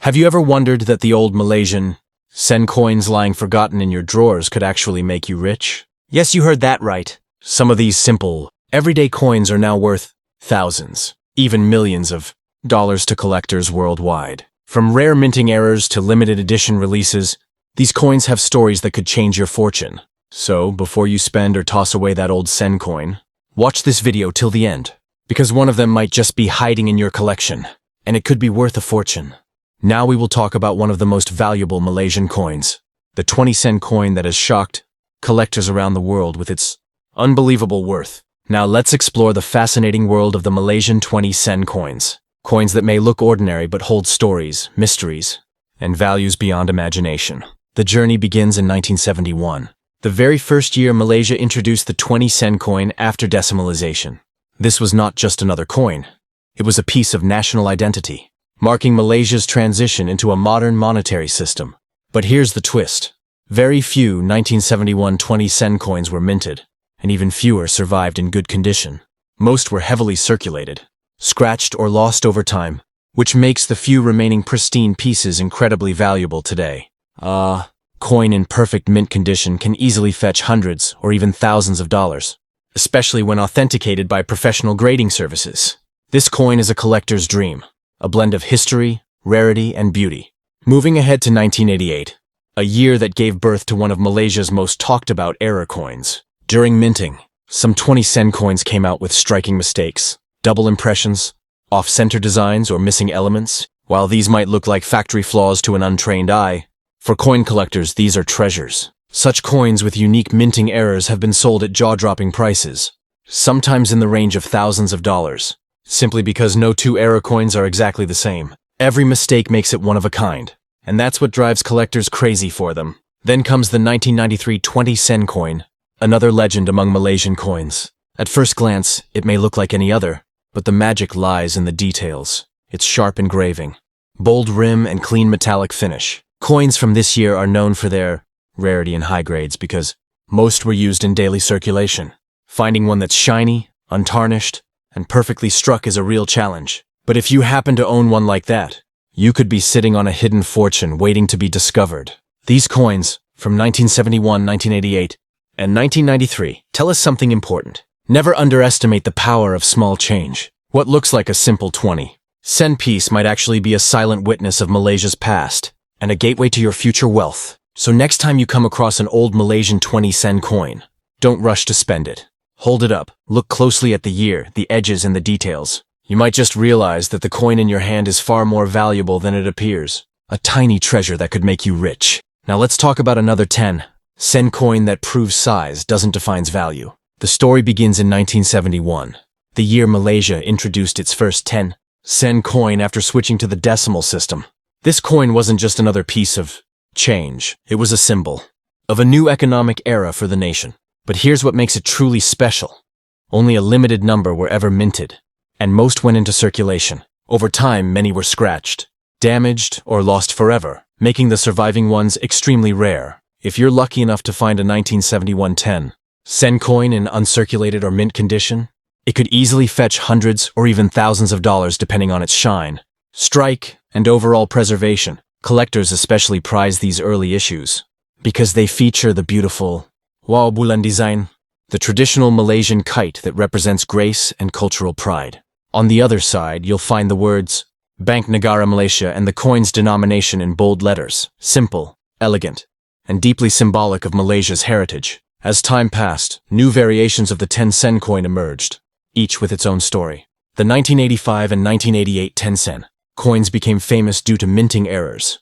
Have you ever wondered that the old Malaysian SEN coins lying forgotten in your drawers could actually make you rich? Yes, you heard that right. Some of these simple, everyday coins are now worth thousands, even millions of dollars to collectors worldwide. From rare minting errors to limited edition releases, these coins have stories that could change your fortune. So, before you spend or toss away that old SEN coin, watch this video till the end, because one of them might just be hiding in your collection, and it could be worth a fortune. Now we will talk about one of the most valuable Malaysian coins, the 20 SEN coin that has shocked collectors around the world with its unbelievable worth. Now let's explore the fascinating world of the Malaysian 20 SEN coins. Coins that may look ordinary but hold stories, mysteries, and values beyond imagination. The journey begins in 1971, the very first year Malaysia introduced the 20 SEN coin after decimalization. This was not just another coin. It was a piece of national identity, marking Malaysia's transition into a modern monetary system. But here's the twist. Very few 1971 20 SEN coins were minted, and even fewer survived in good condition. Most were heavily circulated, scratched or lost over time, which makes the few remaining pristine pieces incredibly valuable today. Coin in perfect mint condition can easily fetch hundreds or even thousands of dollars, especially when authenticated by professional grading services. This coin is a collector's dream, a blend of history, rarity, and beauty. Moving ahead to 1988, a year that gave birth to one of Malaysia's most talked about error coins. During minting, some 20 SEN coins came out with striking mistakes, double impressions, off-center designs, or missing elements. While these might look like factory flaws to an untrained eye, for coin collectors these are treasures. Such coins with unique minting errors have been sold at jaw-dropping prices, sometimes in the range of thousands of dollars, simply because no two error coins are exactly the same. Every mistake makes it one of a kind, and that's what drives collectors crazy for them. Then comes the 1993 20 SEN coin, another legend among Malaysian coins. At first glance, it may look like any other, but the magic lies in the details. Its sharp engraving, bold rim, and clean metallic finish. Coins from this year are known for their rarity and high grades because most were used in daily circulation. Finding one that's shiny, untarnished, and perfectly struck is a real challenge. But if you happen to own one like that, you could be sitting on a hidden fortune waiting to be discovered. These coins, from 1971, 1988, and 1993, tell us something important. Never underestimate the power of small change. What looks like a simple 20 SEN piece might actually be a silent witness of Malaysia's past, and a gateway to your future wealth. So next time you come across an old Malaysian 20 SEN coin, don't rush to spend it. Hold it up, look closely at the year, the edges, and the details. You might just realize that the coin in your hand is far more valuable than it appears. A tiny treasure that could make you rich. Now let's talk about another 10 SEN coin that proves size doesn't define value. The story begins in 1971, the year Malaysia introduced its first 10 SEN coin after switching to the decimal system. This coin wasn't just another piece of change, it was a symbol of a new economic era for the nation. But here's what makes it truly special. Only a limited number were ever minted, and most went into circulation. Over time, many were scratched, damaged, or lost forever, making the surviving ones extremely rare. If you're lucky enough to find a 1971 10 SEN coin in uncirculated or mint condition, it could easily fetch hundreds or even thousands of dollars depending on its shine, strike, and overall preservation. Collectors especially prize these early issues because they feature the beautiful Wow Bulan design, the traditional Malaysian kite that represents grace and cultural pride. On the other side, you'll find the words Bank Negara Malaysia and the coin's denomination in bold letters, simple, elegant, and deeply symbolic of Malaysia's heritage. As time passed, new variations of the 10 SEN coin emerged, each with its own story. The 1985 and 1988 10 SEN coins became famous due to minting errors.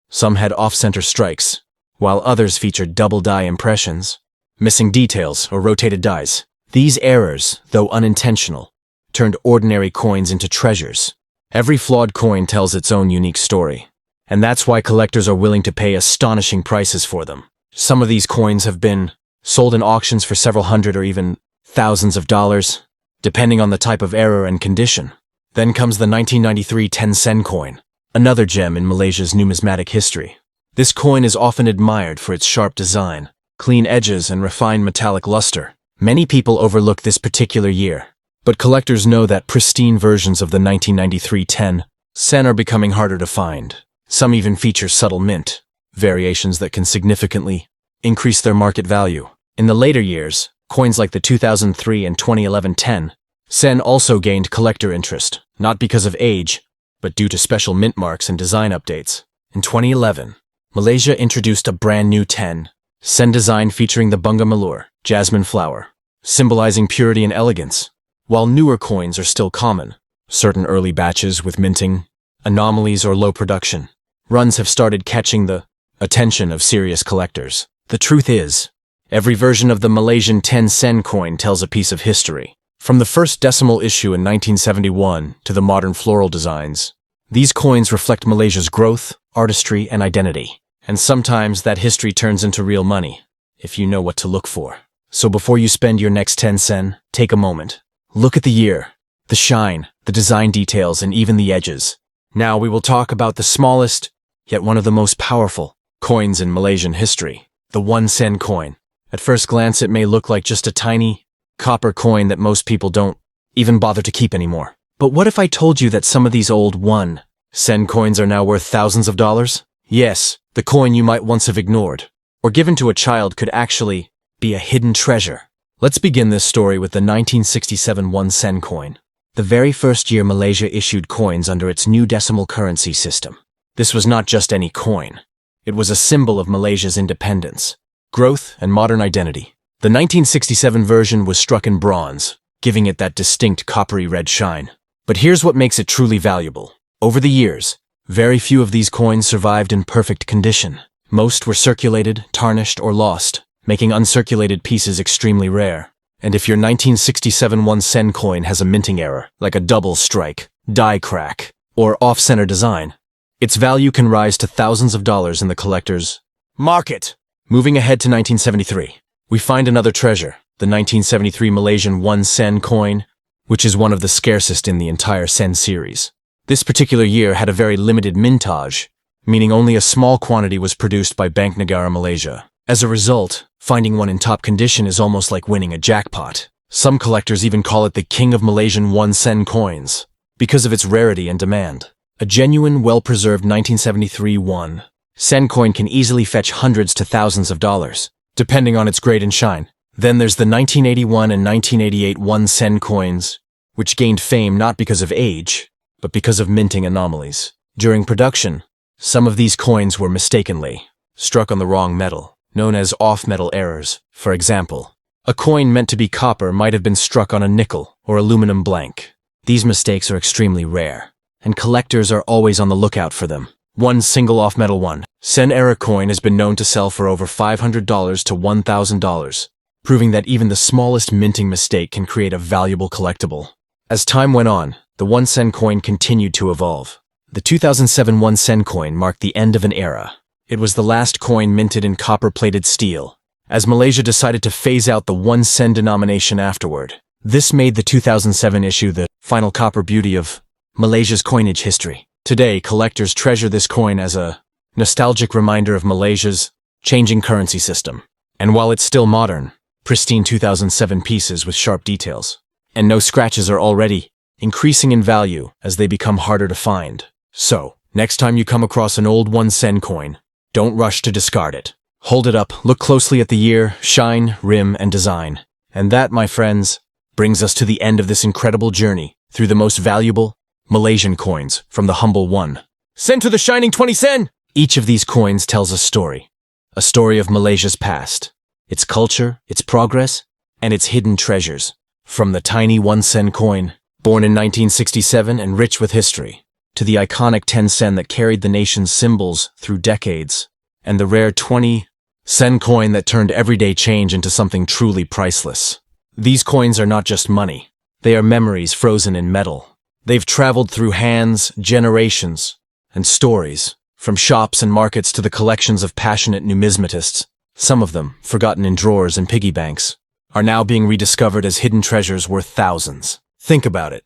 Some had off-center strikes, while others featured double die impressions, missing details, or rotated dies. These errors, though unintentional, turned ordinary coins into treasures. Every flawed coin tells its own unique story, and that's why collectors are willing to pay astonishing prices for them. Some of these coins have been sold in auctions for several hundred or even thousands of dollars, depending on the type of error and condition. Then comes the 1993 10 SEN coin, another gem in Malaysia's numismatic history. This coin is often admired for its sharp design, clean edges, and refined metallic luster. Many people overlook this particular year, but collectors know that pristine versions of the 1993 10 SEN are becoming harder to find. Some even feature subtle mint variations that can significantly increase their market value. In the later years, coins like the 2003 and 2011 10 SEN also gained collector interest, not because of age, but due to special mint marks and design updates. In 2011, Malaysia introduced a brand new 10 SEN design featuring the bunga malur, jasmine flower, symbolizing purity and elegance. While newer coins are still common, certain early batches with minting anomalies or low production runs have started catching the attention of serious collectors. The truth is, every version of the Malaysian 10 SEN coin tells a piece of history. From the first decimal issue in 1971 to the modern floral designs, these coins reflect Malaysia's growth, artistry, and identity. And sometimes that history turns into real money, if you know what to look for. So before you spend your next 10 SEN, take a moment. Look at the year, the shine, the design details, and even the edges. Now we will talk about the smallest, yet one of the most powerful coins in Malaysian history, the 1 SEN coin. At first glance, it may look like just a tiny copper coin that most people don't even bother to keep anymore. But what if I told you that some of these old 1 SEN coins are now worth thousands of dollars? Yes, the coin you might once have ignored or given to a child could actually be a hidden treasure. Let's begin this story with the 1967 1 SEN coin, the very first year Malaysia issued coins under its new decimal currency system. This was not just any coin. It was a symbol of Malaysia's independence, growth, and modern identity. The 1967 version was struck in bronze, giving it that distinct coppery red shine. But here's what makes it truly valuable. Over the years, very few of these coins survived in perfect condition. Most were circulated, tarnished, or lost, making uncirculated pieces extremely rare. And if your 1967 1 SEN coin has a minting error, like a double strike, die crack, or off-center design, its value can rise to thousands of dollars in the collector's market. Moving ahead to 1973, we find another treasure, the 1973 Malaysian 1 SEN coin, which is one of the scarcest in the entire SEN series. This particular year had a very limited mintage, meaning only a small quantity was produced by Bank Negara Malaysia. As a result, finding one in top condition is almost like winning a jackpot. Some collectors even call it the king of Malaysian 1 SEN coins, because of its rarity and demand. A genuine, well-preserved 1973 1 SEN coin can easily fetch hundreds to thousands of dollars, depending on its grade and shine. Then there's the 1981 and 1988 1 SEN coins, which gained fame not because of age, but because of minting anomalies. During production, some of these coins were mistakenly struck on the wrong metal, known as off-metal errors. For example, a coin meant to be copper might have been struck on a nickel or aluminum blank. These mistakes are extremely rare, and collectors are always on the lookout for them. One single off-metal 1 SEN error coin has been known to sell for over $500 to $1,000, proving that even the smallest minting mistake can create a valuable collectible. As time went on, the 1 SEN coin continued to evolve. The 2007 1 SEN coin marked the end of an era. It was the last coin minted in copper-plated steel, as Malaysia decided to phase out the 1 SEN denomination afterward. This made the 2007 issue the final copper beauty of Malaysia's coinage history. Today, collectors treasure this coin as a nostalgic reminder of Malaysia's changing currency system. And while it's still modern, pristine 2007 pieces with sharp details and no scratches are already increasing in value as they become harder to find. So, next time you come across an old 1 SEN coin, don't rush to discard it. Hold it up, look closely at the year, shine, rim, and design. And that, my friends, brings us to the end of this incredible journey through the most valuable Malaysian coins from the humble 1 SEN to the shining 20 SEN! Each of these coins tells a story of Malaysia's past, its culture, its progress, and its hidden treasures. From the tiny 1 SEN coin, born in 1967 and rich with history, to the iconic 10 SEN that carried the nation's symbols through decades, and the rare 20 SEN coin that turned everyday change into something truly priceless. These coins are not just money. They are memories frozen in metal. They've traveled through hands, generations, and stories, from shops and markets to the collections of passionate numismatists. Some of them, forgotten in drawers and piggy banks, are now being rediscovered as hidden treasures worth thousands. Think about it.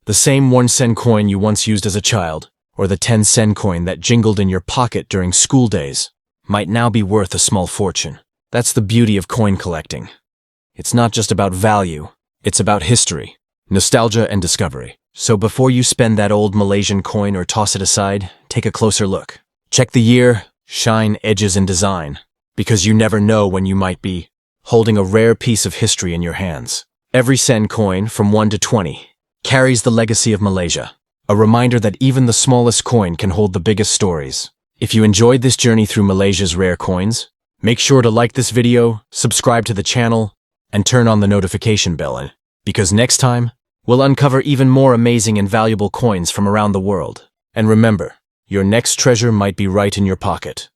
The same 1 SEN coin you once used as a child, or the 10 SEN coin that jingled in your pocket during school days, might now be worth a small fortune. That's the beauty of coin collecting. It's not just about value, it's about history, nostalgia, and discovery. So before you spend that old Malaysian coin or toss it aside, take a closer look. Check the year, shine, edges, and design, because you never know when you might be holding a rare piece of history in your hands. Every SEN coin, from 1 to 20, carries the legacy of Malaysia, a reminder that even the smallest coin can hold the biggest stories. If you enjoyed this journey through Malaysia's rare coins, make sure to like this video, subscribe to the channel, and turn on the notification bell, because next time, we'll uncover even more amazing and valuable coins from around the world. And remember, your next treasure might be right in your pocket.